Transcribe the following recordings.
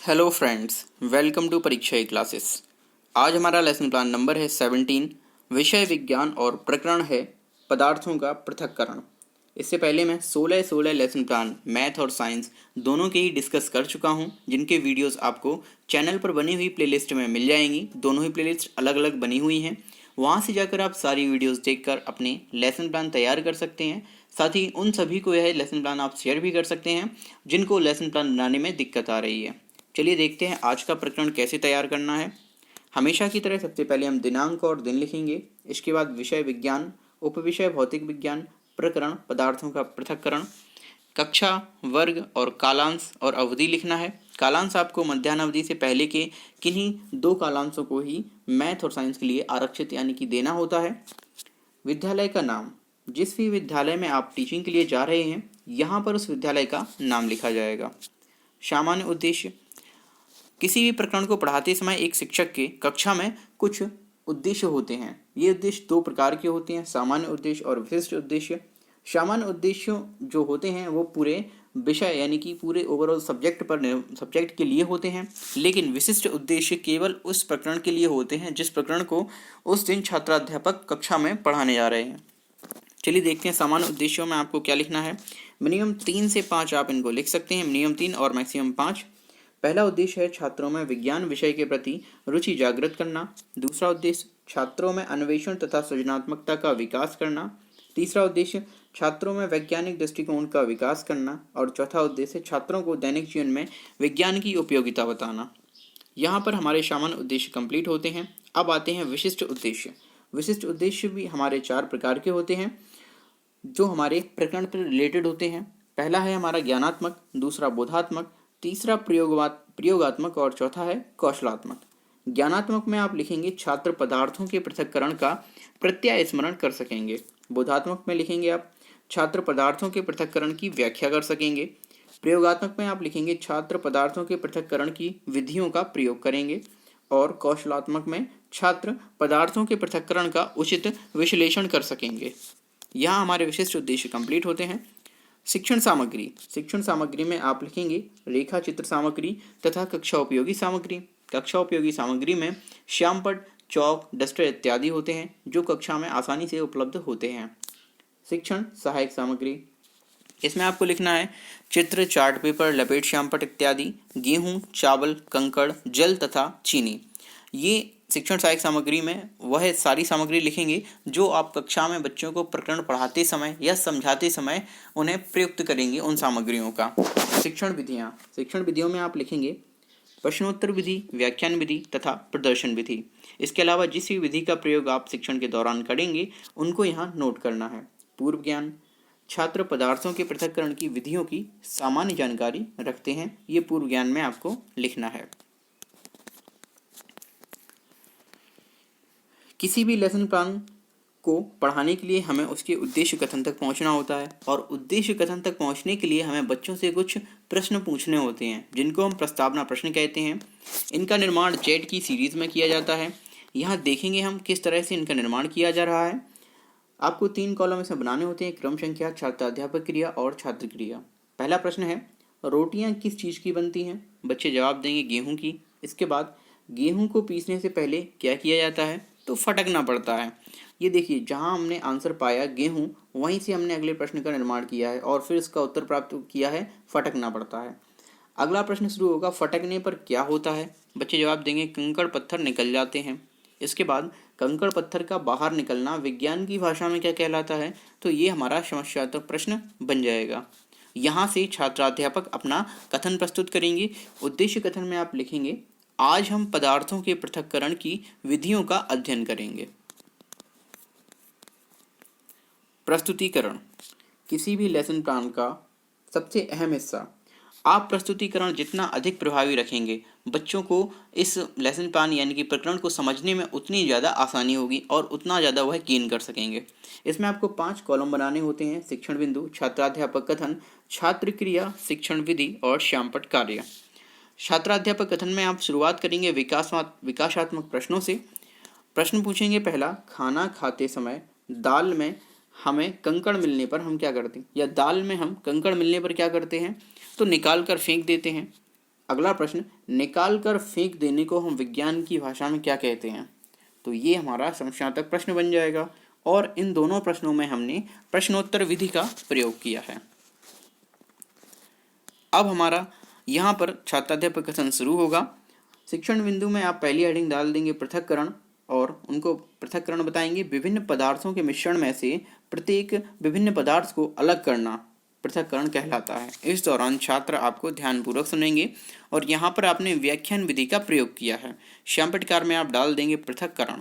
Hello friends, welcome to परीक्षा ई classes. आज हमारा लेसन प्लान नंबर है 17। विषय विज्ञान और प्रकरण है पदार्थों का पृथक्करण। इससे पहले मैं 16 लेसन प्लान मैथ और साइंस दोनों के ही डिस्कस कर चुका हूं, जिनके वीडियोस आपको चैनल पर बनी हुई प्लेलिस्ट में मिल जाएंगी। दोनों ही प्लेलिस्ट अलग अलग बनी हुई हैं, वहां से जाकर आप सारी वीडियोस देखकर अपने लेसन प्लान तैयार कर सकते हैं। साथ ही उन सभी को यह लेसन प्लान आप शेयर भी कर सकते हैं जिनको लेसन प्लान बनाने में दिक्कत आ रही है। चलिए देखते हैं आज का प्रकरण कैसे तैयार करना है। हमेशा की तरह सबसे पहले हम दिनांक और दिन लिखेंगे। इसके बाद विषय विज्ञान, उपविषय भौतिक विज्ञान, प्रकरण पदार्थों का पृथक्करण, कक्षा, वर्ग और कालांश और अवधि लिखना है। कालांश आपको मध्याह्न अवधि से पहले के किन्हीं 2 कालांशों को ही मैथ और साइंस के लिए आरक्षित यानी कि देना होता है। विद्यालय का नाम, जिस भी विद्यालय में आप टीचिंग के लिए जा रहे हैं यहाँ पर उस विद्यालय का नाम लिखा जाएगा। सामान्य उद्देश्य, किसी भी प्रकरण को पढ़ाते समय एक शिक्षक के कक्षा में कुछ उद्देश्य होते हैं। ये उद्देश्य 2 प्रकार के होते हैं, सामान्य उद्देश्य और विशिष्ट उद्देश्य। सामान्य उद्देश्य जो होते हैं वो पूरे विषय यानी कि पूरे ओवरऑल सब्जेक्ट के लिए होते हैं, लेकिन विशिष्ट उद्देश्य केवल उस प्रकरण के लिए होते हैं जिस प्रकरण को उस दिन छात्राध्यापक कक्षा में पढ़ाने जा रहे हैं। चलिए देखते हैं सामान्य उद्देश्यों में आपको क्या लिखना है। मिनिमम 3 से 5 आप इनको लिख सकते हैं, मिनिमम 3 और मैक्सिमम 5। पहला उद्देश्य है छात्रों में विज्ञान विषय के प्रति रुचि जागृत करना। दूसरा उद्देश्य छात्रों में अन्वेषण तथा सृजनात्मकता का विकास करना। तीसरा उद्देश्य छात्रों में वैज्ञानिक दृष्टिकोण का विकास करना। और चौथा उद्देश्य छात्रों को दैनिक जीवन में विज्ञान की उपयोगिता बताना। यहाँ पर हमारे सामान्य उद्देश्य कंप्लीट होते हैं। अब आते हैं विशिष्ट उद्देश्य। विशिष्ट उद्देश्य भी हमारे 4 प्रकार के होते हैं जो हमारे प्रकरण पर रिलेटेड होते हैं। पहला है हमारा ज्ञानात्मक, दूसरा बोधात्मक, तीसरा प्रयोगात्मक और चौथा है कौशलात्मक। ज्ञानात्मक में आप लिखेंगे छात्र पदार्थों के पृथक्करण का प्रत्यय स्मरण कर सकेंगे। बोधात्मक में लिखेंगे आप छात्र पदार्थों के पृथक्करण की व्याख्या कर सकेंगे। प्रयोगात्मक में आप लिखेंगे छात्र पदार्थों के पृथक्करण की विधियों का प्रयोग करेंगे। और कौशलात्मक में छात्र पदार्थों के पृथक्करण का उचित विश्लेषण कर सकेंगे। यहाँ हमारे विशिष्ट उद्देश्य कंप्लीट होते हैं। शिक्षण सामग्री, शिक्षण सामग्री में आप लिखेंगे रेखा चित्र सामग्री तथा कक्षा उपयोगी सामग्री। कक्षा उपयोगी सामग्री में श्यामपट्ट, चौक, डस्टर इत्यादि होते हैं जो कक्षा में आसानी से उपलब्ध होते हैं। शिक्षण सहायक सामग्री, इसमें आपको लिखना है चित्र, चार्ट पेपर, लपेट, श्यामपट्ट इत्यादि, गेहूं, चावल, कंकड़, जल तथा चीनी। ये शिक्षण सहायक सामग्री में वह सारी सामग्री लिखेंगे जो आप कक्षा में बच्चों को प्रकरण पढ़ाते समय या समझाते समय उन्हें प्रयुक्त करेंगे उन सामग्रियों का। शिक्षण विधियाँ, शिक्षण विधियों में आप लिखेंगे प्रश्नोत्तर विधि, व्याख्यान विधि तथा प्रदर्शन विधि। इसके अलावा जिस भी विधि का प्रयोग आप शिक्षण के दौरान करेंगे उनको यहाँ नोट करना है। पूर्व ज्ञान, छात्र पदार्थों के पृथक्करण की विधियों की सामान्य जानकारी रखते हैं, ये पूर्व ज्ञान में आपको लिखना है। किसी भी लेसन प्लान को पढ़ाने के लिए हमें उसके उद्देश्य कथन तक पहुंचना होता है और उद्देश्य कथन तक पहुंचने के लिए हमें बच्चों से कुछ प्रश्न पूछने होते हैं जिनको हम प्रस्तावना प्रश्न कहते हैं। इनका निर्माण जेट की सीरीज में किया जाता है। यहाँ देखेंगे हम किस तरह से इनका निर्माण किया जा रहा है। आपको 3 कॉलम इसमें बनाने होते हैं, क्रम संख्या, छात्राध्यापक क्रिया और छात्र क्रिया। पहला प्रश्न है रोटियाँ किस चीज़ की बनती हैं? बच्चे जवाब देंगे गेहूँ की। इसके बाद गेहूँ को पीसने से पहले क्या किया जाता है? तो फटकना पड़ता है। ये देखिए जहाँ हमने आंसर पाया गेहूं, वहीं से हमने अगले प्रश्न का निर्माण किया है और फिर इसका उत्तर प्राप्त किया है फटकना पड़ता है। अगला प्रश्न शुरू होगा फटकने पर क्या होता है? बच्चे जवाब देंगे कंकड़ पत्थर निकल जाते हैं। इसके बाद कंकड़ पत्थर का बाहर निकलना विज्ञान की भाषा में क्या कहलाता है? तो ये हमारा समस्यात्मक प्रश्न बन जाएगा। यहाँ से छात्राध्यापक अपना कथन प्रस्तुत करेंगे। उद्देश्य कथन में आप लिखेंगे आज हम पदार्थों के पृथक्करण की विधियों का अध्ययन करेंगे। प्रस्तुतिकरण, किसी भी लेसन प्लान का सबसे अहम हिस्सा। आप प्रस्तुतिकरण जितना अधिक प्रभावी रखेंगे बच्चों को इस लेसन प्लान यानी कि प्रकरण को समझने में उतनी ज़्यादा आसानी होगी और उतना ज़्यादा वह गेन कर सकेंगे। इसमें आपको 5 कॉलम बनाने होते हैं, शिक्षण बिंदु, छात्राध्यापक कथन, छात्र क्रिया, शिक्षण विधि और श्यामपट्ट कार्य। छात्राध्यापक कथन में आप शुरुआत करेंगे विकासात्मक प्रश्नों से। प्रश्न पूछेंगे पहला, खाना खाते समय दाल में हमें कंकड़ मिलने पर हम क्या करते हैं, या दाल में हम कंकड़ मिलने पर क्या करते हैं? तो निकाल कर फेंक देते हैं। अगला प्रश्न, निकाल कर फेंक देने को हम विज्ञान की भाषा में क्या कहते हैं? तो ये हमारा समस्यात्मक प्रश्न बन जाएगा और इन दोनों प्रश्नों में हमने प्रश्नोत्तर विधि का प्रयोग किया है। अब हमारा यहाँ पर छात्राध्यापक कथन शुरू होगा। शिक्षण बिंदु में आप पहली हेडिंग डाल देंगे पृथक्करण और उनको पृथक्करण बताएंगे। विभिन्न पदार्थों के मिश्रण में से प्रत्येक विभिन्न पदार्थ को अलग करना पृथक्करण कहलाता है। इस दौरान छात्र आपको ध्यानपूर्वक सुनेंगे और यहाँ पर आपने व्याख्यान विधि का प्रयोग किया है। श्यामपटकार में आप डाल देंगे पृथक्करण।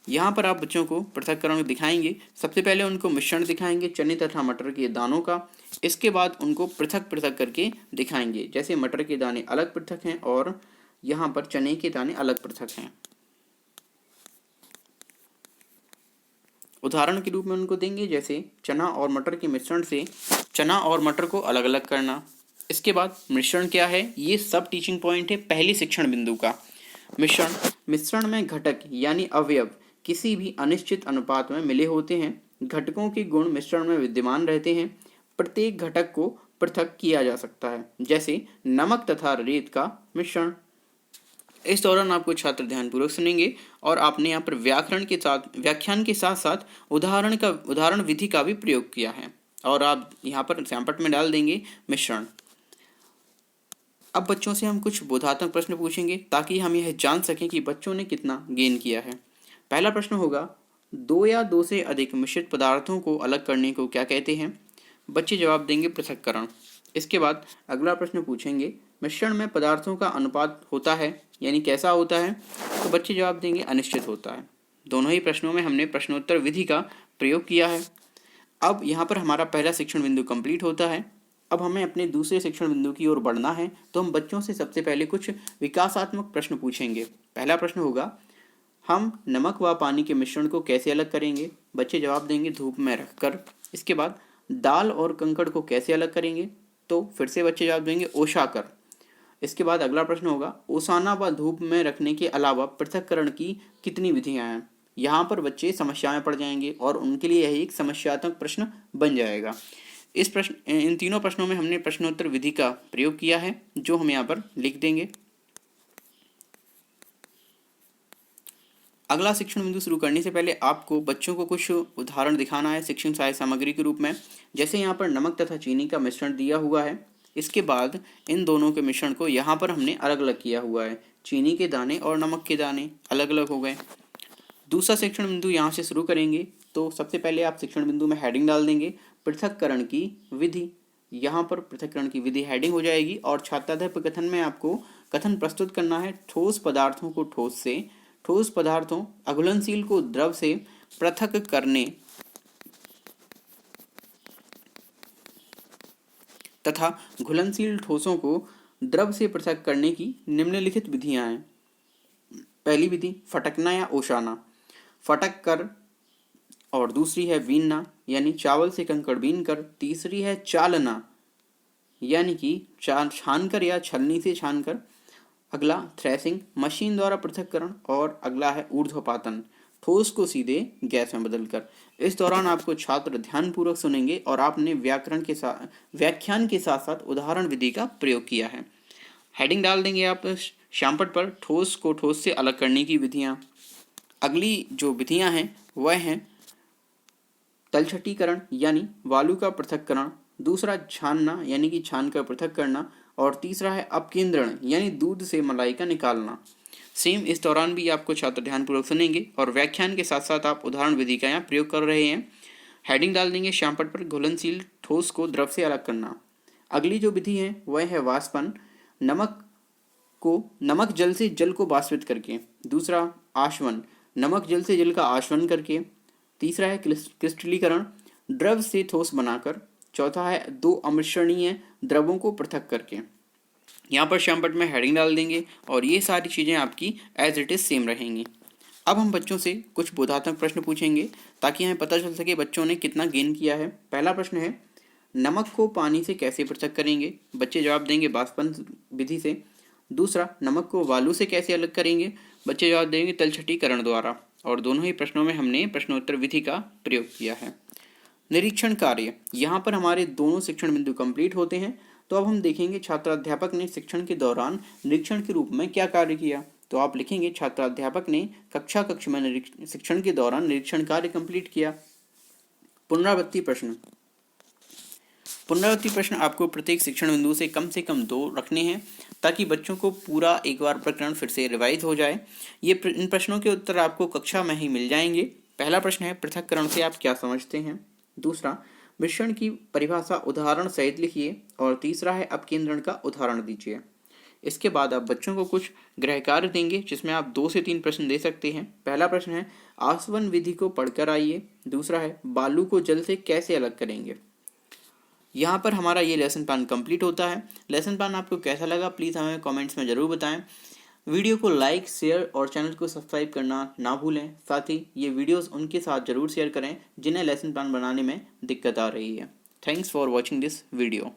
यहाँ पर आप बच्चों को पृथक्करण दिखाएंगे। सबसे पहले उनको मिश्रण दिखाएंगे चने तथा मटर के दानों का। इसके बाद उनको पृथक पृथक करके दिखाएंगे, जैसे मटर के दाने अलग पृथक हैं और यहाँ पर चने के दाने अलग पृथक हैं। उदाहरण के रूप में उनको देंगे, जैसे चना और मटर के मिश्रण से चना और मटर को अलग अलग करना। इसके बाद मिश्रण क्या है, ये सब टीचिंग पॉइंट है पहली शिक्षण बिंदु का। मिश्रण में घटक यानी अवयव किसी भी अनिश्चित अनुपात में मिले होते हैं। घटकों के गुण मिश्रण में विद्यमान रहते हैं। प्रत्येक घटक को पृथक किया जा सकता है, जैसे नमक तथा रेत का मिश्रण। इस दौरान आपको छात्र ध्यानपूर्वक सुनेंगे और आपने यहाँ पर व्याख्यान के साथ साथ उदाहरण विधि का भी प्रयोग किया है और आप यहाँ पर श्यामपट में डाल देंगे मिश्रण। अब बच्चों से हम कुछ बोधात्मक प्रश्न पूछेंगे ताकि हम यह जान सकें कि बच्चों ने कितना गेन किया है। पहला प्रश्न होगा, दो या दो से अधिक मिश्रित पदार्थों को अलग करने को क्या कहते हैं? बच्चे जवाब देंगे पृथक्करण। इसके बाद अगला प्रश्न पूछेंगे, मिश्रण में पदार्थों का अनुपात होता है यानी कैसा होता है? तो बच्चे जवाब देंगे अनिश्चित होता है। दोनों ही प्रश्नों में हमने प्रश्नोत्तर विधि का प्रयोग किया है। अब यहाँ पर हमारा पहला शिक्षण बिंदु कंप्लीट होता है। अब हमें अपने दूसरे शिक्षण बिंदु की ओर बढ़ना है, तो हम बच्चों से सबसे पहले कुछ विकासात्मक प्रश्न पूछेंगे। पहला प्रश्न होगा, हम नमक व पानी के मिश्रण को कैसे अलग करेंगे? बच्चे जवाब देंगे धूप में रखकर। इसके बाद दाल और कंकड़ को कैसे अलग करेंगे? तो फिर से बच्चे जवाब देंगे ओसाकर। इसके बाद अगला प्रश्न होगा, ओसाना व धूप में रखने के अलावा पृथक्करण की कितनी विधियां हैं? यहाँ पर बच्चे समस्या में पड़ जाएंगे और उनके लिए यह एक समस्यात्मक प्रश्न बन जाएगा। इन तीनों प्रश्नों में हमने प्रश्नोत्तर विधि का प्रयोग किया है, जो हम यहाँ पर लिख देंगे। अगला शिक्षण बिंदु शुरू करने से पहले आपको बच्चों को कुछ उदाहरण दिखाना है शिक्षण सहायक सामग्री के रूप में। जैसे यहाँ पर नमक तथा चीनी का मिश्रण दिया हुआ है। इसके बाद इन दोनों के मिश्रण को यहाँ पर हमने अलग अलग किया हुआ है। चीनी के दाने और नमक के दाने अलग अलग हो गए। दूसरा शिक्षण बिंदु यहाँ से शुरू करेंगे, तो सबसे पहले आप शिक्षण बिंदु में हेडिंग डाल देंगे पृथक्करण की विधि। यहाँ पर पृथक्करण की विधि हेडिंग हो जाएगी और छात्राध्यापक कथन में आपको कथन प्रस्तुत करना है, ठोस पदार्थों को ठोस पदार्थों अघुलनशील को द्रव से पृथक करने तथा घुलनशील ठोसों को द्रव से पृथक करने की निम्नलिखित विधियां हैं। पहली विधि फटकना या ओसाना, फटक कर, और दूसरी है वीनना यानी चावल से कंकड़ बीन कर। तीसरी है चालना यानी कि छानकर या छलनी से छानकर। अगला थ्रेसिंग मशीन द्वारा पृथक्करण और अगला है ऊर्ध्वपातन ठोस को सीधे गैस में बदलकर। इस दौरान आपको छात्र ध्यानपूर्वक सुनेंगे और आपने व्याख्यान के साथ साथ उदाहरण विधि का प्रयोग किया है। हेडिंग डाल देंगे आप श्यामपट पर, ठोस को ठोस से अलग करने की विधियां। अगली जो विधियां हैं वह हैं तलछटीकरण यानी वालू का पृथक्करण, दूसरा छानना यानी कि छान कर पृथक करना, और तीसरा है अपकेंद्रण यानी दूध से मलाई का निकालना। सेम इस दौरान भी आपको छात्र ध्यानपूर्वक सुनेंगे और व्याख्यान के साथ साथ आप उदाहरण विधि का यहाँ प्रयोग कर रहे हैं। हेडिंग डाल देंगे श्यामपट पर घुलनशील ठोस को द्रव से अलग करना। अगली जो विधि है वह है वाष्पन, नमक जल से जल को वाष्पित करके। दूसरा आशवन, नमक जल से जल का आशवन करके। तीसरा है क्रिस्टलीकरण, द्रव से ठोस बनाकर। चौथा है दो अमिश्रणीय द्रवों को पृथक करके। यहाँ पर श्यामपट में हेडिंग डाल देंगे और ये सारी चीज़ें आपकी एज इट इज़ सेम रहेंगी। अब हम बच्चों से कुछ बोधात्मक प्रश्न पूछेंगे ताकि हमें पता चल सके बच्चों ने कितना गेन किया है। पहला प्रश्न है, नमक को पानी से कैसे पृथक करेंगे? बच्चे जवाब देंगे वाष्पन विधि से। दूसरा, नमक को वालू से कैसे अलग करेंगे? बच्चे जवाब देंगे तलछटीकरण द्वारा। और दोनों ही प्रश्नों में हमने प्रश्नोत्तर विधि का प्रयोग किया है। निरीक्षण कार्य, यहाँ पर हमारे दोनों शिक्षण बिंदु कंप्लीट होते हैं। तो अब हम देखेंगे छात्राध्यापक ने शिक्षण के दौरान निरीक्षण के रूप में क्या कार्य किया। तो आप लिखेंगे छात्राध्यापक ने कक्षा में शिक्षण के दौरान निरीक्षण कार्य कंप्लीट किया। पुनरावृत्ति प्रश्न आपको प्रत्येक शिक्षण बिंदु से कम 2 रखने हैं ताकि बच्चों को पूरा एक बार प्रकरण फिर से रिवाइज हो जाए। इन प्रश्नों के उत्तर आपको कक्षा में ही मिल जाएंगे। पहला प्रश्न है, पृथक्करण से आप क्या समझते हैं। दूसरा, मिश्रण की परिभाषा उदाहरण सहित लिखिए। और तीसरा है, अपकेंद्रण का उदाहरण दीजिए। इसके बाद आप बच्चों को कुछ गृह कार्य देंगे जिसमें आप 2 से 3 प्रश्न दे सकते हैं। पहला प्रश्न है, आसवन विधि को पढ़कर आइए। दूसरा है, बालू को जल से कैसे अलग करेंगे। यहाँ पर हमारा ये लेसन प्लान कंप्लीट होता है। लेसन प्लान आपको कैसा लगा प्लीज़ हमें कमेंट्स में ज़रूर बताएं। वीडियो को लाइक, शेयर और चैनल को सब्सक्राइब करना ना भूलें। साथ ही ये वीडियोस उनके साथ ज़रूर शेयर करें जिन्हें लेसन प्लान बनाने में दिक्कत आ रही है। Thanks for watching this video.